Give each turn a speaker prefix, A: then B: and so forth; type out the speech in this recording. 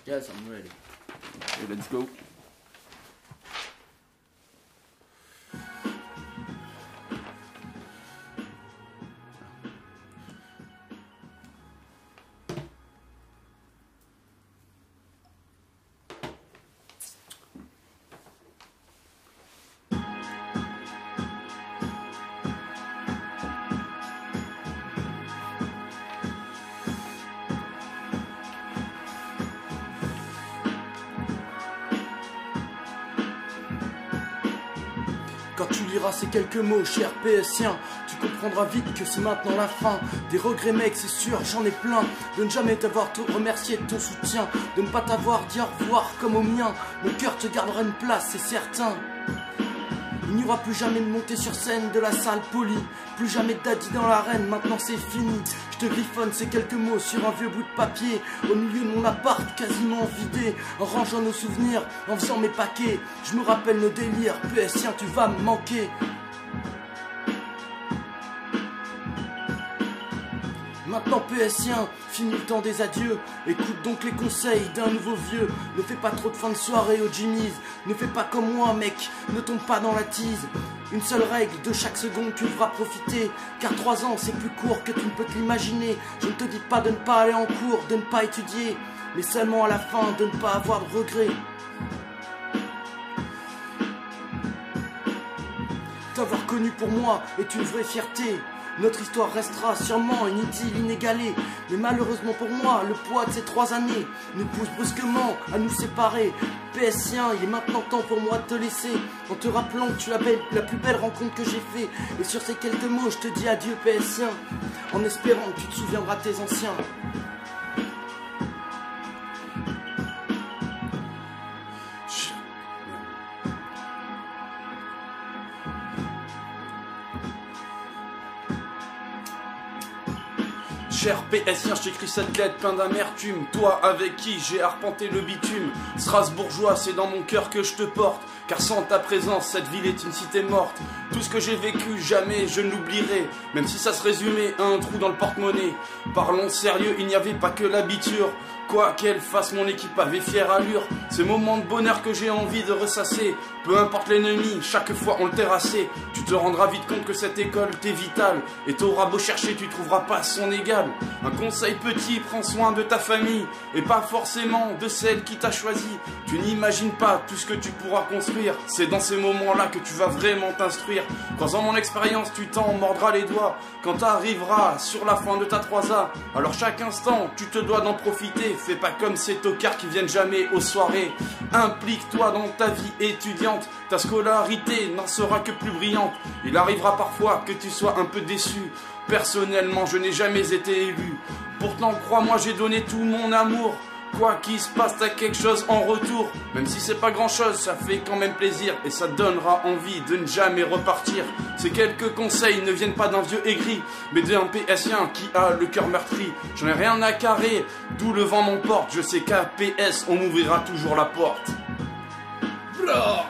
A: Yes, I'm ready.
B: Okay, let's go.
A: Quand tu liras ces quelques mots, cher PSien, tu comprendras vite que c'est maintenant la fin. Des regrets mec, c'est sûr, j'en ai plein. De ne jamais t'avoir remercié de ton soutien, de ne pas t'avoir dit au revoir comme au mien. Mon cœur te gardera une place, c'est certain. Il n'y aura plus jamais de montée sur scène de la salle polie, plus jamais de daddy dans l'arène, maintenant c'est fini. Je te griffonne ces quelques mots sur un vieux bout de papier, au milieu de mon appart quasiment vidé, en rangeant nos souvenirs, en faisant mes paquets. Je me rappelle nos délires, PSien tu vas me manquer. Maintenant PSien, fini le temps des adieux. Écoute donc les conseils d'un nouveau vieux. Ne fais pas trop de fin de soirée au Jimmy's. Ne fais pas comme moi mec, ne tombe pas dans la tease. Une seule règle, de chaque seconde tu devras profiter. Car 3 ans c'est plus court que tu ne peux te l'imaginer. Je ne te dis pas de ne pas aller en cours, de ne pas étudier, mais seulement à la fin de ne pas avoir de regrets. T'avoir connu pour moi est une vraie fierté. Notre histoire restera sûrement une idylle inégalée. Mais malheureusement pour moi, le poids de ces 3 années nous pousse brusquement à nous séparer. PSien, il est maintenant temps pour moi de te laisser, en te rappelant que tu es la plus belle rencontre que j'ai fait. Et sur ces quelques mots, je te dis adieu PSien, en espérant que tu te souviendras de tes anciens.
B: Cher PSien, je t'écris cette lettre plein d'amertume. Toi avec qui j'ai arpenté le bitume. Strasbourgeois, c'est dans mon cœur que je te porte. Car sans ta présence, cette ville est une cité morte. Tout ce que j'ai vécu, jamais je ne l'oublierai. Même si ça se résumait à un trou dans le porte-monnaie. Parlons sérieux, il n'y avait pas que l'habitude. Quoi qu'elle fasse, mon équipe avait fière allure. Ces moments de bonheur que j'ai envie de ressasser. Peu importe l'ennemi, chaque fois on le terrassait. Tu te rendras vite compte que cette école t'est vitale. Et t'auras beau chercher, tu trouveras pas son égal. Un conseil petit, prends soin de ta famille. Et pas forcément de celle qui t'a choisi. Tu n'imagines pas tout ce que tu pourras construire. C'est dans ces moments-là que tu vas vraiment t'instruire. Quand en mon expérience tu t'en mordras les doigts. Quand t'arriveras sur la fin de ta 3A. Alors chaque instant, tu te dois d'en profiter. Fais pas comme ces tocards qui viennent jamais aux soirées. Implique-toi dans ta vie étudiante. Ta scolarité n'en sera que plus brillante. Il arrivera parfois que tu sois un peu déçu. Personnellement, je n'ai jamais été élu. Pourtant, crois-moi, j'ai donné tout mon amour. Quoi qu'il se passe, t'as quelque chose en retour. Même si c'est pas grand-chose, ça fait quand même plaisir. Et ça donnera envie de ne jamais repartir. Ces quelques conseils ne viennent pas d'un vieux aigri, mais d'un PSien qui a le cœur meurtri. J'en ai rien à carrer, d'où le vent m'emporte. Je sais qu'à PS, on m'ouvrira toujours la porte. Blah.